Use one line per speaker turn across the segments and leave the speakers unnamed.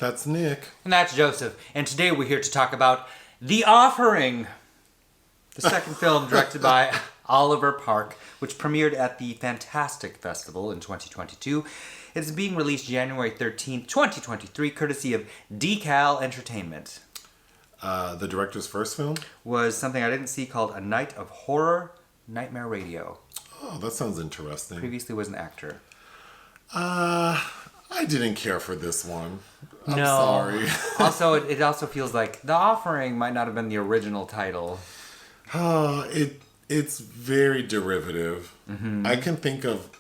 That's Nick.
And that's Joseph. And today we're here to talk about The Offering, the second film directed by Oliver Park, which premiered at the Fantastic Festival in 2022. It's being released January 13th, 2023, courtesy of Decal Entertainment.
The director's first film?
Was something I didn't see called A Night of Horror, Nightmare Radio.
Oh, that sounds interesting.
Previously was an actor.
I didn't care for this one. I'm sorry.
Also, it also feels like The Offering might not have been the original title.
It's very derivative. Mm-hmm. I can think of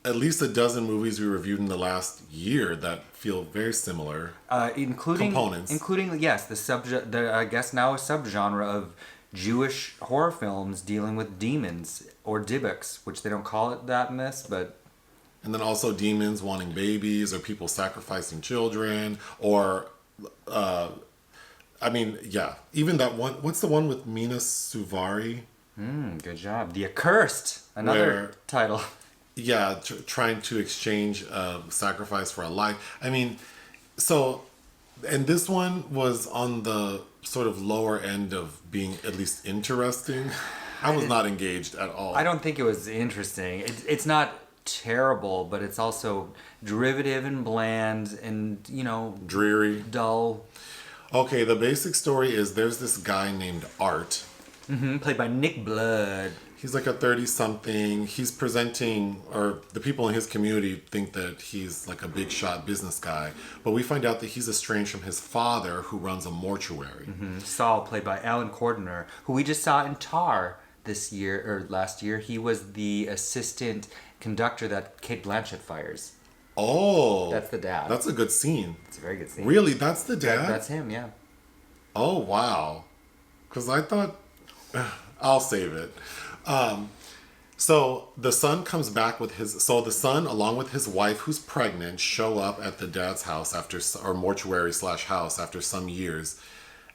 at least a dozen movies we reviewed in the last year that feel very similar.
Including components. Including, yes, the I guess now a subgenre of Jewish horror films dealing with demons or Dybbuk, which they don't call it that in this, but...
And then also demons wanting babies or people sacrificing children or... even that one... What's the one with Mina Suvari?
Good job. The Accursed, another title.
Yeah, trying to exchange sacrifice for a life. I mean, so... And this one was on the sort of lower end of being at least interesting. I was not engaged at all.
I don't think it was interesting. It's not terrible, but it's also derivative and bland and,
dreary,
dull.
Okay, the basic story is there's this guy named Art.
Played by Nick Blood.
He's like a 30-something. He's presenting, or the people in his community think that he's like a big shot business guy. But we find out that he's estranged from his father, who runs a mortuary.
Saul, played by Allan Corduner, who we just saw in Tar last year. He was the assistant conductor that Cate Blanchett fires.
Oh.
That's the dad.
That's a good scene.
It's a very good scene.
Really? That's the dad?
That's him, yeah.
Oh, wow. Because I thought... I'll save it. So the son comes back with the son, along with his wife, who's pregnant, show up at the dad's house or mortuary / house after some years.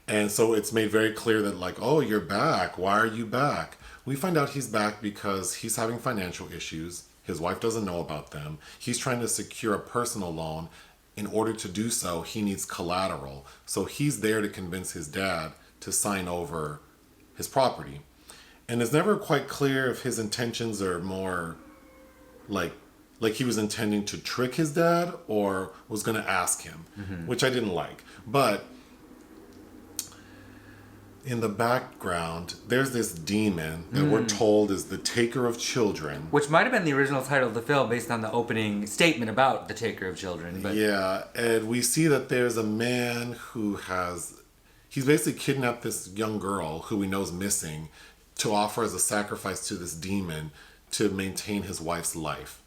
And so it's made very clear that like, oh, you're back. Why are you back? We find out he's back because he's having financial issues. His wife doesn't know about them. He's trying to secure a personal loan. In order to do so, he needs collateral. So he's there to convince his dad to sign over his property. And it's never quite clear if his intentions are more like he was intending to trick his dad or was going to ask him, which I didn't like. But in the background, there's this demon that we're told is the taker of children.
Which might have been the original title of the film based on the opening statement about the taker of children. But...
Yeah, and we see that there's a man who he's basically kidnapped this young girl who we know is missing to offer as a sacrifice to this demon to maintain his wife's life.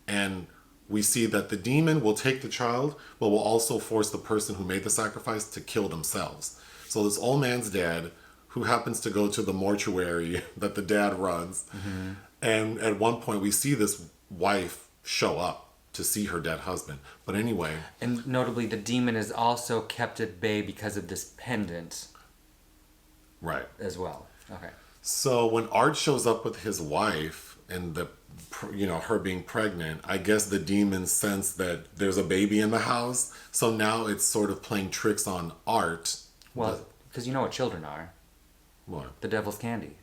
And we see that the demon will take the child, but will also force the person who made the sacrifice to kill themselves. So this old man's dad, who happens to go to the mortuary that the dad runs, and at one point we see this wife show up to see her dead husband. But anyway...
And notably, the demon is also kept at bay because of this pendant.
Right.
As well. Okay.
So when Art shows up with his wife and her being pregnant, I guess the demons sense that there's a baby in the house. So now it's sort of playing tricks on Art.
Well, because you know what children are.
What?
The devil's candy.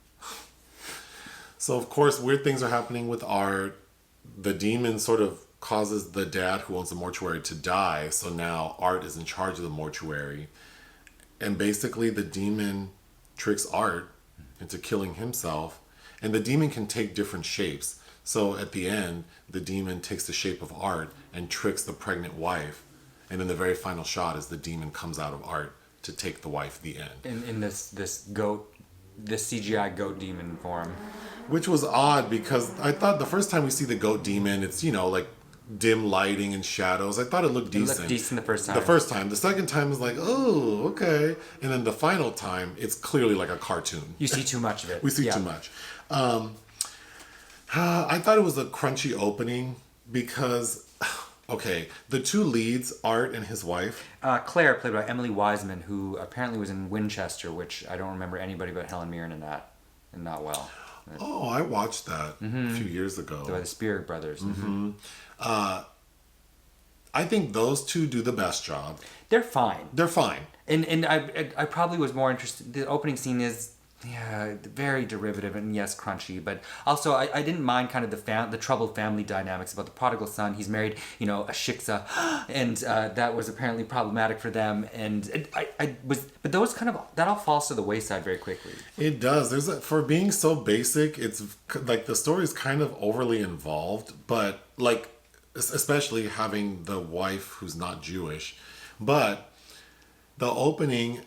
So of course weird things are happening with Art. The demon sort of causes the dad who owns the mortuary to die. So now Art is in charge of the mortuary. And basically the demon tricks Art into killing himself, and the demon can take different shapes. So at the end, the demon takes the shape of Art and tricks the pregnant wife, and then the very final shot is the demon comes out of Art to take the wife. The end. In
this CGI goat demon form,
which was odd because I thought the first time we see the goat demon, it's like dim lighting and shadows. I thought it looked decent.
It looked decent the first time.
The first time. The second time is like, oh, okay. And then the final time, it's clearly like a cartoon.
You see too much of it.
We see too much. I thought it was a crunchy opening because, okay, the two leads, Art and his wife.
Claire, played by Emily Wiseman, who apparently was in Winchester, which I don't remember anybody but Helen Mirren in that, and not well.
Oh, I watched that a few years ago.
By the Spirit Brothers.
I think those two do the best job.
They're fine.
They're fine.
And I probably was more interested. The opening scene is very derivative and yes, crunchy. But also I didn't mind kind of the troubled family dynamics about the prodigal son. He's married, a shiksa, and that was apparently problematic for them. And but those that all falls to the wayside very quickly.
It does. For being so basic, it's like the story is kind of overly involved, but like especially having the wife who's not Jewish, but. The opening,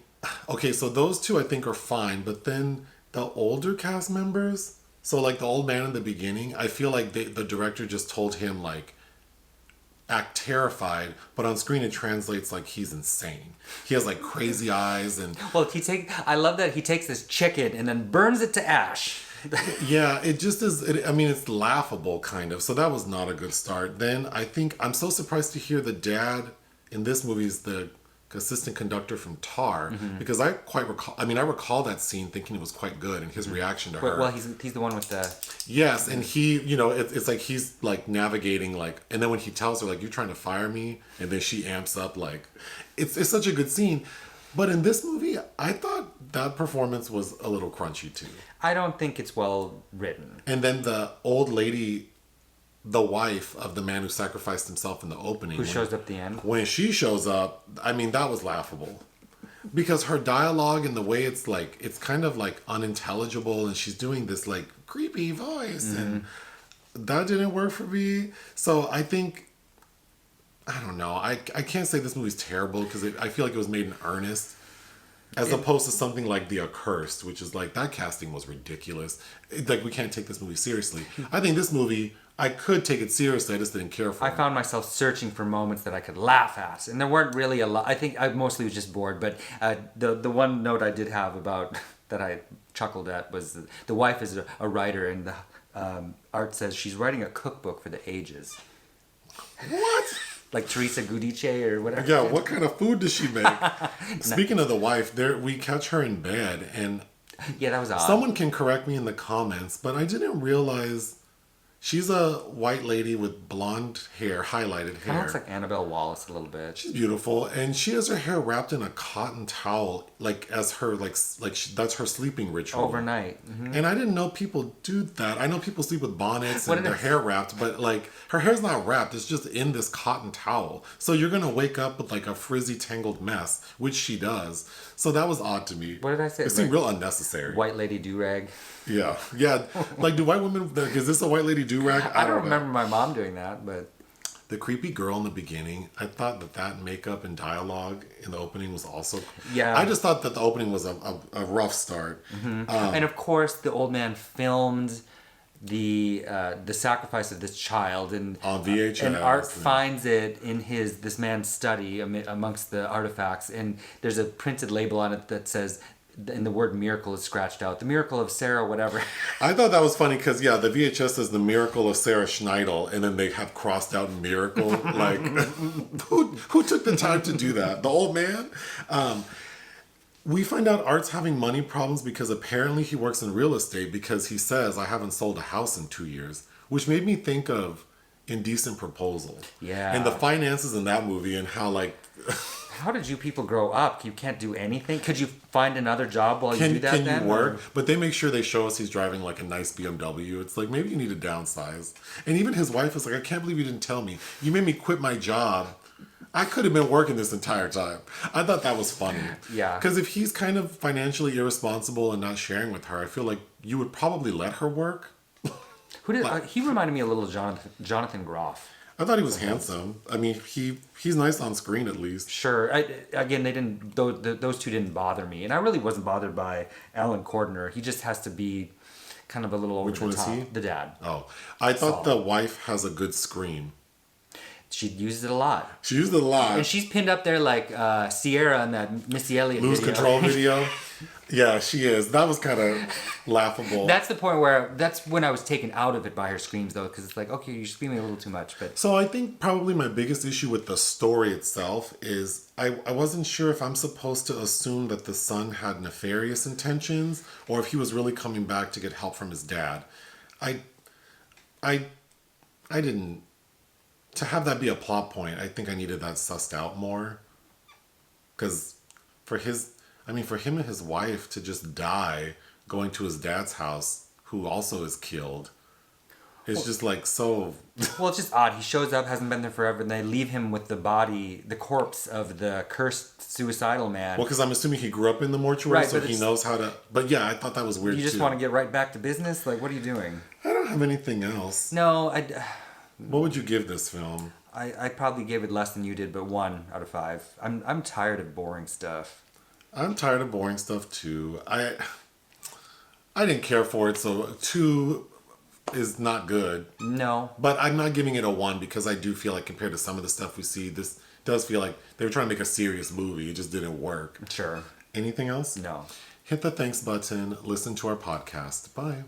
okay, so those two I think are fine, but then the older cast members, so like the old man in the beginning, I feel like the director just told him like, act terrified, but on screen it translates like he's insane. He has like crazy eyes and...
Well, I love that he takes this chicken and then burns it to ash.
Yeah, it just is, it's laughable kind of, so that was not a good start. Then I think, I'm so surprised to hear the dad in this movie is the assistant conductor from Tar, because I recall that scene thinking it was quite good and his reaction to her.
Well, he's the one with the...
Yes, and he, it's like he's like navigating like, and then when he tells her like, you're trying to fire me, and then she amps up like, it's such a good scene. But in this movie, I thought that performance was a little crunchy too.
I don't think it's well written.
And then the old lady, the wife of the man who sacrificed himself in the opening.
Who shows up at the end.
When she shows up, that was laughable. Because her dialogue and the way it's like, it's kind of like unintelligible and she's doing this like creepy voice and that didn't work for me. So I think, I don't know, I can't say this movie's terrible because I feel like it was made in earnest. As opposed to something like The Accursed, which is like, that casting was ridiculous. Like, we can't take this movie seriously. I think this movie, I could take it seriously, I just didn't care for it.
I found myself searching for moments that I could laugh at. And there weren't really a lot. I think I mostly was just bored. But the one note I did have about, that I chuckled at was the wife is a writer and the art says she's writing a cookbook for the ages.
What?
Like Teresa Giudice or whatever.
Yeah, what kind of food does she make? Speaking of the wife, we catch her in bed, and
yeah, that was odd.
Someone can correct me in the comments, but I didn't realize she's a white lady with blonde hair, highlighted hair.
Kind of looks like Annabelle Wallis a little bit.
She's beautiful, and she has her hair wrapped in a cotton towel, like as her that's her sleeping ritual
overnight. Mm-hmm.
And I didn't know people do that. I know people sleep with bonnets and their hair wrapped, but like her hair's not wrapped; it's just in this cotton towel. So you're gonna wake up with like a frizzy, tangled mess, which she does. So that was odd to me.
What did I say?
It seemed real unnecessary.
White lady do-rag.
Yeah. Like, do white women? Is this a white lady do-rag?
I don't remember my mom doing that, but
the creepy girl in the beginning, I thought that makeup and dialogue in the opening was also...
Yeah.
I just thought that the opening was a rough start.
Mm-hmm. And of course, the old man filmed the sacrifice of this child and
on VHS.
And Art finds it in this man's study amongst the artifacts, and there's a printed label on it that says, and the word miracle is scratched out. The miracle of Sarah, whatever.
I thought that was funny because, the VHS says the miracle of Sarah Schneidel, and then they have crossed out miracle. Like, who took the time to do that? The old man? We find out Art's having money problems because apparently he works in real estate because he says, I haven't sold a house in 2 years, which made me think of Indecent Proposal.
Yeah.
And the finances in that movie and how, like...
How did you people grow up? You can't do anything? Could you find another job while you do that then?
Can you work? But they make sure they show us he's driving like a nice BMW. It's like, maybe you need to downsize. And even his wife is like, I can't believe you didn't tell me. You made me quit my job. I could have been working this entire time. I thought that was funny.
Yeah.
Because if he's kind of financially irresponsible and not sharing with her, I feel like you would probably let her work.
He reminded me a little of Jonathan Groff.
I thought he was handsome. I mean, he's nice on screen at least.
Sure. Again, those two didn't bother me, and I really wasn't bothered by Allan Corduner. He just has to be kind of a little over the top. Which one is he? The dad.
Oh, I thought
Saul.
The wife has a good scream.
She uses it a lot.
She used it a lot.
And she's pinned up there like Sierra in that Missy Elliott
Lose
video.
Control video. Yeah, she is. That was kind of laughable.
That's when I was taken out of it by her screams, though, because it's like, okay, you're screaming a little too much. But
so I think probably my biggest issue with the story itself is I wasn't sure if I'm supposed to assume that the son had nefarious intentions or if he was really coming back to get help from his dad. I didn't to have that be a plot point, I think I needed that sussed out more. Because for him and his wife to just die going to his dad's house, who also is killed, is just like so.
Well, it's just odd. He shows up, hasn't been there forever, and they leave him with the corpse of the cursed suicidal man.
Well, because I'm assuming he grew up in the mortuary,
Right,
so
but
he knows how to. But yeah, I thought that was weird.
You just
too.
want to get right back to business? Like, what are you doing?
I don't have anything else.
No,
What would you give this film?
I probably gave it less than you did, but 1 out of 5. I'm tired of boring stuff.
I'm tired of boring stuff too. I didn't care for it, so 2 is not good.
No.
But I'm not giving it a 1 because I do feel like compared to some of the stuff we see, this does feel like they were trying to make a serious movie. It just didn't work.
Sure.
Anything else?
No.
Hit the thanks button. Listen to our podcast. Bye.